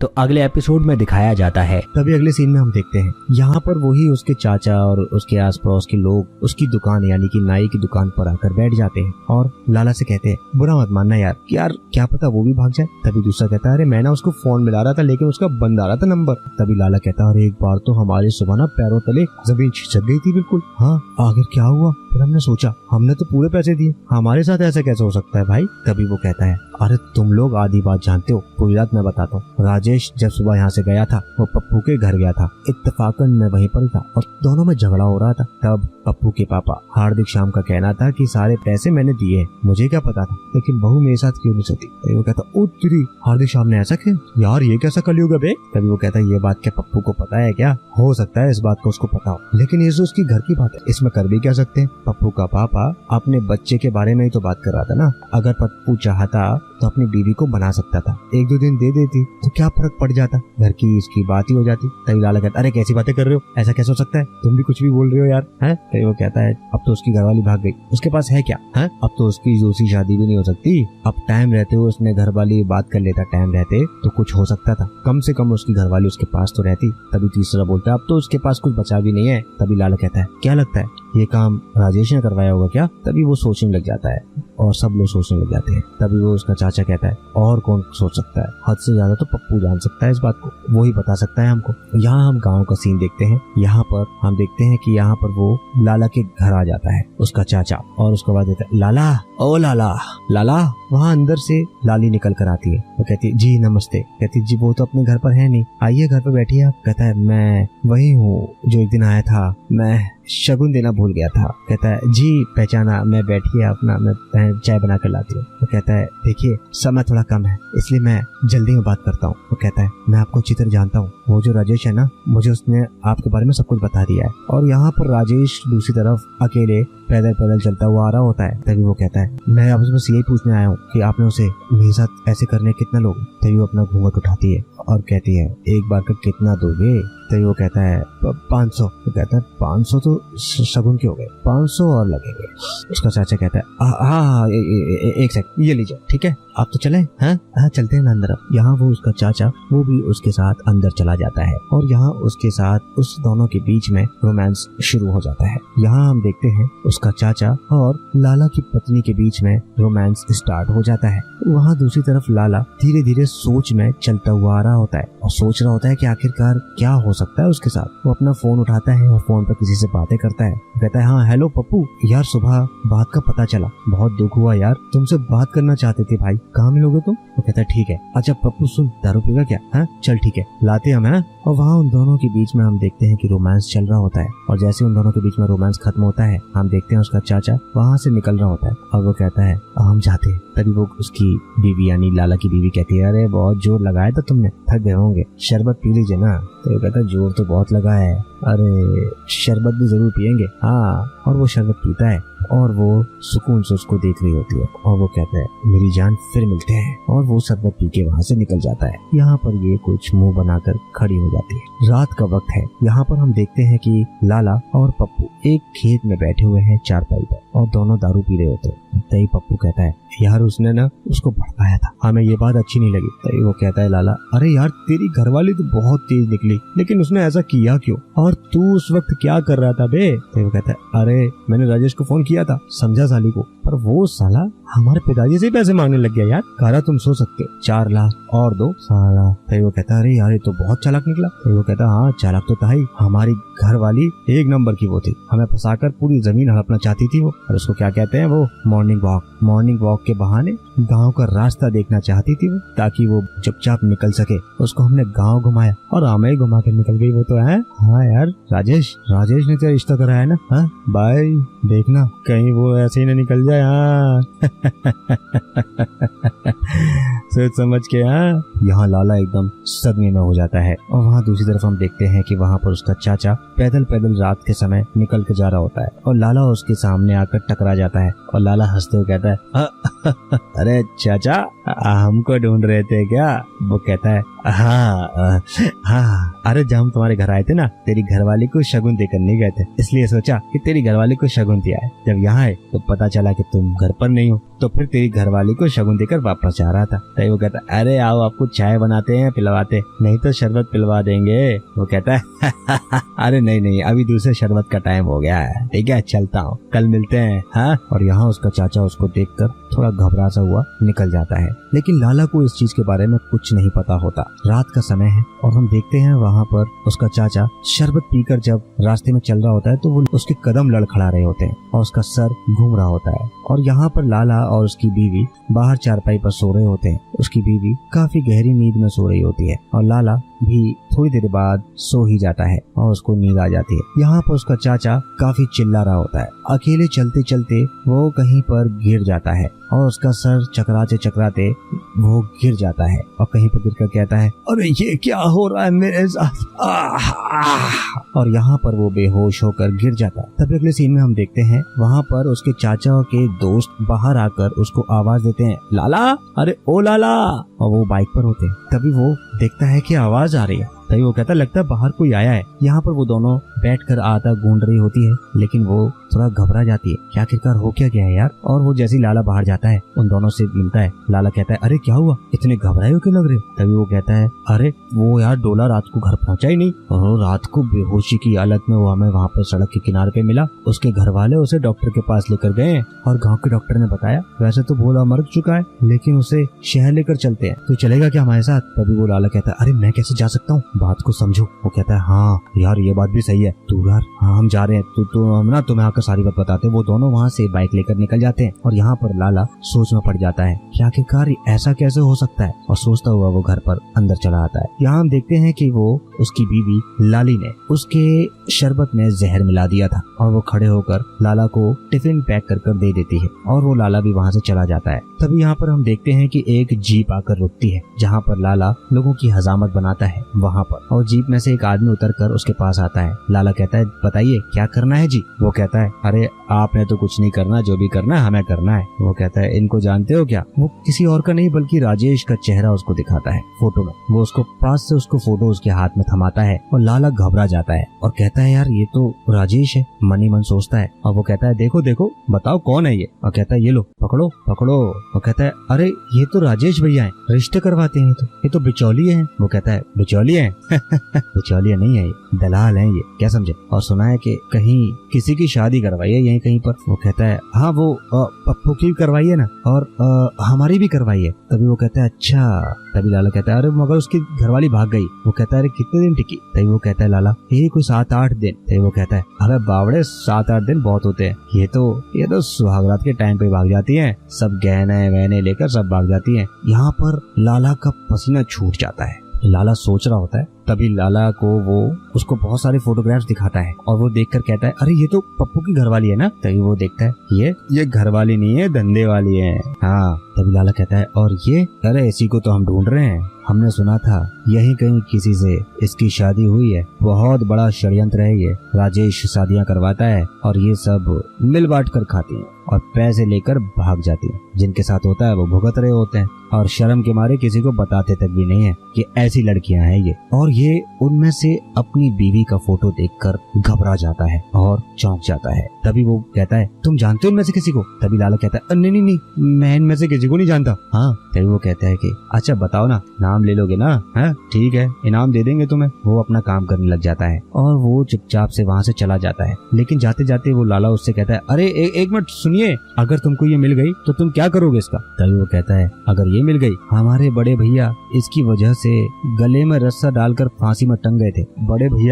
तो अगले एपिसोड में दिखाया जाता है। तभी अगले सीन में हम देखते हैं यहाँ पर वही उसके चाचा और उसके आस पड़ोस के लोग उसकी दुकान यानी कि नाई की दुकान पर आकर बैठ जाते हैं और लाला से कहते हैं बुरा मत मानना यार क्या पता वो भी भाग जाए। तभी दूसरा कहता है अरे मैं ना उसको फोन मिला रहा था लेकिन उसका बंद आ रहा था नंबर। तभी लाला कहता है अरे एक बार तो हमारे सुबह ना पैरों तले जमीन खिसक गई थी बिल्कुल। हाँ आखिर क्या हुआ? फिर हमने सोचा हमने तो पूरे पैसे दिए, हमारे साथ ऐसा कैसे हो सकता है भाई? तभी वो कहता है अरे तुम लोग आधी बात जानते हो, पूरी रात मैं बताता हूँ। राजेश जब सुबह यहाँ से गया था वो पप्पू के घर गया था, इत्तेफाकन मैं वहीं पर था और दोनों में झगड़ा हो रहा था। तब पप्पू के पापा हार्दिक शाम का कहना था कि सारे पैसे मैंने दिए, मुझे क्या पता था, लेकिन बहू मेरे साथ क्यों नहीं सोती। तभी वो कहता ओ तेरी हार्दिक शाम ने ऐसा किया यार, ये कैसा कलयुग है बे। तभी वो कहता ये बात क्या पप्पू को पता है क्या? हो सकता है इस बात को उसको पता हो, लेकिन ये तो उसकी घर की बात है, इसमें कर भी क्या सकते हैं। पप्पू का पापा अपने बच्चे के बारे में ही तो बात कर रहा था ना, अगर पप्पू चाहता तो अपनी बीवी को बना सकता था, एक दो दिन दे देती तो क्या फर्क पड़ जाता, घर की इसकी बात ही हो जाती। तभी लाला कहता अरे कैसी बातें कर रहे हो, ऐसा कैसे हो सकता है, तुम भी कुछ भी बोल रहे हो यार हैं। तभी वो कहता है अब तो उसकी घरवाली भाग गई, उसके पास है क्या है, अब तो उसकी दूसरी शादी भी नहीं हो सकती, अब टाइम रहते हुए उसने घरवाली बात कर लेता, टाइम रहते तो कुछ हो सकता था, कम से कम उसकी घरवाली उसके पास तो रहती। तभी तीसरा बोलता है अब तो उसके पास कुछ बचा भी नहीं है। तभी लाला कहता है क्या लगता है ये काम राजेश ने करवाया होगा क्या? तभी वो सोचने लग जाता है और सब लोग सोचने लग जाते हैं। तभी वो उसका चाचा कहता है और कौन सोच सकता है, हद से ज्यादा तो पप्पू जान सकता है इस बात को, वो ही बता सकता है हमको। यहाँ हम गांव का सीन देखते हैं, यहाँ पर हम देखते हैं कि यहाँ पर वो लाला के घर आ जाता है उसका चाचा और उसके बाद देता है लाला ओ लाला लाला। वहाँ अंदर से लाली निकल कर आती है, वो कहती है जी नमस्ते। कहती जी वो तो अपने घर पर है नहीं, आइए घर पर बैठिए आप। कहता है मैं वही हूँ जो एक दिन आया था, मैं शगुन देना भूल गया था। कहता है जी पहचाना, मैं बैठिए अपना, मैं चाय बना कर लाती हूँ। वो कहता है देखिए समय थोड़ा कम है इसलिए मैं जल्दी में बात करता हूँ। वो कहता है मैं आपको अच्छी तरह जानता हूँ, वो जो राजेश है ना, मुझे उसने आपके बारे में सब कुछ बता दिया है। और यहाँ पर राजेश दूसरी तरफ अकेले पैदल पैदल चलता हुआ आ रहा होता है। तभी वो कहता है मैं आपसे बस यही पूछने आया हूँ कि आपने उसे मेरे साथ ऐसे करने कितना लोगे। तभी वो अपना घूंघट उठाती है और कहती है एक बार का कितना दोगे। तभी वो कहता है 500। वो कहता है 500 तो शगुन के हो गए, 500 और लगेंगे। उसका चाचा कहता है हाँ एक सेकंड ये लीजिए, ठीक है आप तो चले हाँ चलते हैं अंदर। यहाँ वो उसका चाचा वो भी उसके साथ अंदर चला जाता है और यहाँ उसके साथ उस दोनों के बीच में रोमांस शुरू हो जाता है। यहाँ हम देखते हैं उसका चाचा और लाला की पत्नी के बीच में रोमांस स्टार्ट हो जाता है। वहाँ दूसरी तरफ लाला धीरे धीरे सोच में चलता हुआ आ रहा होता है और सोच रहा होता है कि आखिरकार क्या हो सकता है उसके साथ। वो अपना फोन उठाता है और फोन पर किसी से बातें करता है। कहता है हाँ हेलो पप्पू, यार सुबह बात का पता चला, बहुत दुख हुआ यार, तुमसे बात करना चाहते थे भाई, कहाँ मिलोगे तुम? वो कहता है ठीक है। अच्छा पप्पू सुन, दारू पीगा क्या? हाँ चल ठीक है लाते हम हैं। और वहाँ उन दोनों के बीच में हम देखते हैं कि रोमांस चल रहा होता है और जैसे उन दोनों के बीच में रोमांस खत्म होता है हम देखते हैं उसका चाचा वहाँ से निकल रहा होता है और वो कहता है हम जाते हैं। तभी वो उसकी बीवी यानी लाला की बीवी कहती है अरे बहुत जोर लगाया था तुमने, थक गए होंगे, शरबत पी लीजिए ना। तो वो कहता है जोर तो बहुत लगा है, अरे शरबत भी जरूर पियेंगे। हाँ और वो शरबत पीता है और वो सुकून से उसको देख रही होती है और वो कहता है मेरी जान फिर मिलते हैं और वो शरबत पी के वहाँ से निकल जाता है। यहाँ पर ये कुछ मुंह बनाकर खड़ी हो जाती है। रात का वक्त है। यहाँ पर हम देखते हैं कि लाला और पप्पू एक खेत में बैठे हुए हैं चारपाई पर और दोनों दारू पी रहे होते हैं। तभी पप्पू कहता है यार उसने ना उसको भड़काया था, हमें ये बात अच्छी नहीं लगी। तभी वो कहता है लाला अरे यार तेरी घरवाली तो बहुत तेज निकली, लेकिन उसने ऐसा किया क्यों, और तू उस वक्त क्या कर रहा था बे? तभी वो कहता है अरे मैंने राजेश को फोन किया था, समझा साली को, पर वो साला हमारे पिताजी से पैसे मांगने लग गया यार, कह रहा तुम सो सकते 4 लाख और दो साला। तभी वो कहता है अरे यार ये तो बहुत चालाक निकला। तभी वो कहता है हाँ चालाक तो था ही, हमारी घरवाली एक नंबर की वो थी, हमें फंसाकर पूरी जमीन हड़पना चाहती थी वो। और उसको क्या कहते हैं वो मॉर्निंग वॉक के बहाने गांव का रास्ता देखना चाहती थी वो, ताकि वो चुपचाप निकल सके। उसको हमने गांव घुमाया और हमें ही घुमा के निकल गई वो तो है। हाँ यार राजेश ने तेरा रिश्ता कराया है ना, हाँ भाई देखना कहीं वो ऐसे ही ना निकल जाए। हाँ सोच समझ के। हाँ यहाँ लाला एकदम सदमे में हो जाता है और वहाँ दूसरी तरफ हम देखते हैं कि वहाँ पर उसका चाचा पैदल पैदल रात के समय निकल के जा रहा होता है और लाला उसके सामने आकर टकरा जाता है और लाला हंसते हुए कहता है अरे चाचा हमको ढूंढ रहे थे क्या? वो कहता है हाँ, अरे जब हम तुम्हारे घर आए थे ना, तेरी घरवाली को शगुन देकर नहीं गए थे, इसलिए सोचा कि तेरी घरवाली को शगुन दिया है। जब यहाँ आए तो पता चला कि तुम घर पर नहीं हो, तो फिर तेरी घरवाली को शगुन देकर वापस जा रहा था। तो वो कहता है अरे आओ, आपको चाय बनाते हैं, पिलवाते, नहीं तो शरबत पिलवा देंगे। वो कहता है अरे नहीं, अभी दूसरे शरबत का टाइम हो गया है, ठीक है चलता हूँ, कल मिलते हैं। हाँ, और यहाँ उसका चाचा उसको देखकर थोड़ा घबरा सा हुआ निकल जाता है। लेकिन लाला को इस चीज के बारे में कुछ नहीं पता होता। रात का समय है और हम देखते हैं वहाँ पर उसका चाचा शरबत पीकर जब रास्ते में चल रहा होता है तो वो उसके कदम लड़खड़ा रहे होते हैं और उसका सर घूम रहा होता है। और यहाँ पर लाला और उसकी बीवी बाहर चारपाई पर सो रहे होते हैं। उसकी बीवी काफी गहरी नींद में सो रही होती है और लाला भी थोड़ी देर बाद सो ही जाता है और उसको नींद आ जाती है। यहाँ पर उसका चाचा काफी चिल्ला रहा होता है। अकेले चलते चलते वो कहीं पर गिर जाता है और उसका सर चकराते चकराते वो गिर जाता है और कहीं पर गिरकर कहता है अरे ये क्या हो रहा है मेरे साथ, और यहाँ पर वो बेहोश होकर गिर जाता है। तब अगले सीन में हम देखते हैं वहाँ पर उसके चाचा के दोस्त बाहर आकर उसको आवाज देते हैं, लाला, अरे ओ लाला, और वो बाइक पर होते हैं। तभी वो देखता है कि आवाज आ रही है। तभी वो कहता लगता है बाहर कोई आया है। यहाँ पर वो दोनों बैठकर आता गूंज रही होती है, लेकिन वो थोड़ा घबरा जाती है, क्या आखिरकार हो क्या गया है यार। और वो जैसे लाला बाहर जाता है उन दोनों से मिलता है। लाला कहता है अरे क्या हुआ, इतने घबराए हो क्यों लग रहे हो? तभी वो कहता है अरे वो यार डोला रात को घर पहुंचा ही नहीं, और रात को बेहोशी की हालत में वो हमें वहाँ पर सड़क के किनारे पे मिला। उसके घर वाले उसे डॉक्टर के पास लेकर गए और गाँव के डॉक्टर ने बताया वैसे तो भोला मर चुका है, लेकिन उसे शहर लेकर चलते हैं, तो चलेगा क्या हमारे साथ? तभी वो लाला कहता है अरे मैं कैसे जा सकता हूँ, बात को समझो। वो कहता है हाँ यार ये बात भी सही है, तू यार हाँ हम जा रहे हैं, तो हम ना तुम्हें आकर सारी बात बताते हैं। वो दोनों वहाँ से बाइक लेकर निकल जाते हैं और यहाँ पर लाला सोच में पड़ जाता है कि आखिरकार ऐसा कैसे हो सकता है, और सोचता हुआ वो घर पर अंदर चला आता है। यहाँ हम देखते हैं कि वो उसकी बीवी लाली ने उसके शरबत में जहर मिला दिया था और वो खड़े होकर लाला को टिफिन पैक कर दे देती है और वो लाला भी वहाँ से चला जाता है। तभी यहाँ पर हम देखते हैं कि एक जीप आकर रुकती है जहाँ पर लाला लोगों की हजामत बनाता है वहाँ पर, और जीप में से एक आदमी उतरकर उसके पास आता है। लाला कहता है बताइए क्या करना है जी? वो कहता है अरे आपने तो कुछ नहीं करना, जो भी करना है हमें करना है। वो कहता है इनको जानते हो क्या? वो किसी और का नहीं बल्कि राजेश का चेहरा उसको दिखाता है फोटो में। वो उसको पास से उसको फोटो उसके हाथ में थमाता है और लाला घबरा जाता है और कहता है यार ये तो राजेश है, मन ही मन सोचता है। और वो कहता है देखो देखो बताओ कौन है ये? और कहता है ये लो पकड़ो पकड़ो। वो कहता है अरे ये तो राजेश भैया है, रिश्ते करवाते हैं, ये तो बिचौलिए हैं। वो कहता है बिचौलिए हैं? बिचौलिए नहीं है, दलाल हैं ये, क्या समझे? और सुना है कि कहीं किसी की शादी करवाई है यहीं कहीं पर। वो कहता है हाँ वो पप्पू की करवाई है ना, और हमारी भी करवाई है। तभी वो कहता है अच्छा। तभी लाला कहता है अरे मगर उसकी घरवाली भाग गई। वो कहता है अरे कितने दिन टिकी? तभी वो कहता है लाला ये कोई 7-8 दिन। तभी वो कहता है अरे बावड़े 7-8 दिन बहुत होते हैं, ये तो सुहागरात के टाइम पे भाग जाती हैं, सब गहने वहने लेकर सब भाग जाती हैं। यहाँ पर लाला का पसीना छूट जाता है। लाला सोच रहा होता है, तभी लाला को वो उसको बहुत सारे फोटोग्राफ्स दिखाता है और वो देखकर कहता है अरे ये तो पप्पू की घरवाली है ना। तभी वो देखता है ये घरवाली नहीं है, धंधे वाली है। हाँ। तभी लाला कहता है और ये? अरे इसी को तो हम ढूंढ रहे हैं, हमने सुना था यही कहीं किसी से इसकी शादी हुई है, बहुत बड़ा षड्यंत्र है ये, राजेश शादियां करवाता है और ये सब मिल बांट कर खाती हैं और पैसे लेकर भाग जाती हैं, जिनके साथ होता है वो भुगत रहे होते हैं और शर्म के मारे किसी को बताते तक भी नहीं है कि ऐसी लड़कियां हैं ये। और ये उनमें से अपनी बीवी का फोटो देखकर घबरा जाता है और चौंक जाता है। तभी वो कहता है तुम जानते हो इनमें से किसी को? तभी लाला कहता है नहीं मैं इनमें से किसी को नहीं जानता। हाँ। तभी वो कहता है कि अच्छा बताओ ना, नाम ले लोगे ना? हाँ ठीक है, इनाम दे देंगे तुम्हें। वो अपना काम करने लग जाता है और वो चुपचाप से वहाँ से चला जाता है। लेकिन जाते जाते वो लाला उससे कहता है अरे एक मिनट सुनिए, अगर तुमको ये मिल गई तो तुम क्या करोगे इसका? तभी वो कहता है अगर ये मिल गई, हमारे बड़े भैया इसकी वजह से गले में रस्सा डालकर फांसी में टंग गए थे, बड़े भैया